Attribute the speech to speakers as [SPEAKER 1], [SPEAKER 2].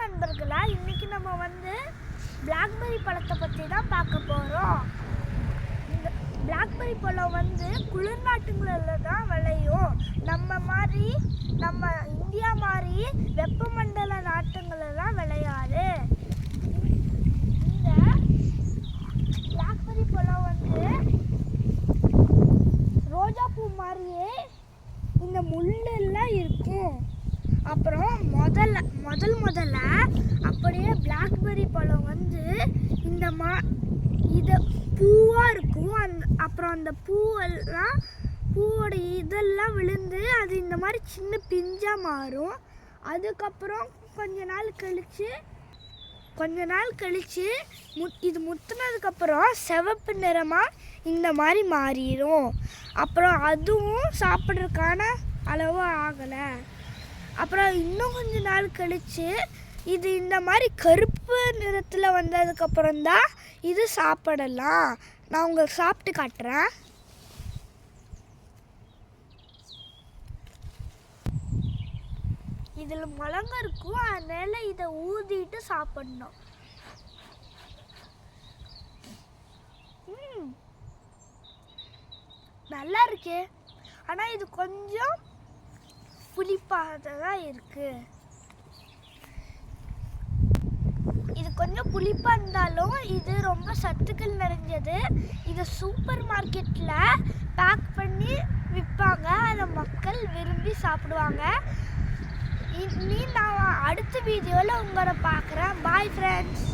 [SPEAKER 1] நண்பர்களா, இன்னைக்கு நம்ம பிளாக்பெர்ரி பழத்தை பற்றி தான் பார்க்க போகிறோம். இந்த பிளாக்பெர்ரி பழம் குளிர் நாட்டுங்களில் தான் விளையும். நம்ம இந்தியா மாதிரி வெப்பமண்டல நாட்டுங்களெல்லாம் விளையாது. இந்த பிளாக்பெர்ரி பழம் ரோஜா பூ மாதிரியே இந்த முள்ளெல்லாம் இருக்கும். அப்புறம் முதல்ல அப்படியே பிளாக்பெர்ரி பழம் இதை பூவாக இருக்கும். அப்புறம் அந்த பூவோட இதெல்லாம் விழுந்து அது இந்த மாதிரி சின்ன பிஞ்சாக மாறும். அதுக்கப்புறம் கொஞ்ச நாள் கழிச்சு இது முத்துனதுக்கப்புறம் சிவப்பு நிறமாக இந்த மாதிரி மாறிடும். அப்புறம் அதுவும் சாப்பிட்றதுக்கான அளவு ஆகலை. அப்புறம் இன்னும் கொஞ்ச நாள் கழிச்சு இது இந்த மாதிரி கருப்பு நிறத்தில் வந்ததுக்கப்புறம் தான் இது சாப்பிடலாம். நான் உங்களுக்கு சாப்பிட்டு காட்டுறேன். இதில் மிளகு இருக்கும், அதனால இதை ஊதிட்டு சாப்பிடணும். நல்லா இருக்கே, ஆனால் இது கொஞ்சம் புளிப்பாக இருக்கு. இது கொஞ்சம் புளிப்பாக இருந்தாலும் இது ரொம்ப சத்துக்கள் நிறைஞ்சது. இதை சூப்பர் மார்க்கெட்டில் பேக் பண்ணி விற்பாங்க. அதை மக்கள் விரும்பி சாப்பிடுவாங்க. நான் அடுத்த வீடியோவில் உங்களை பார்க்குறேன். Bye friends.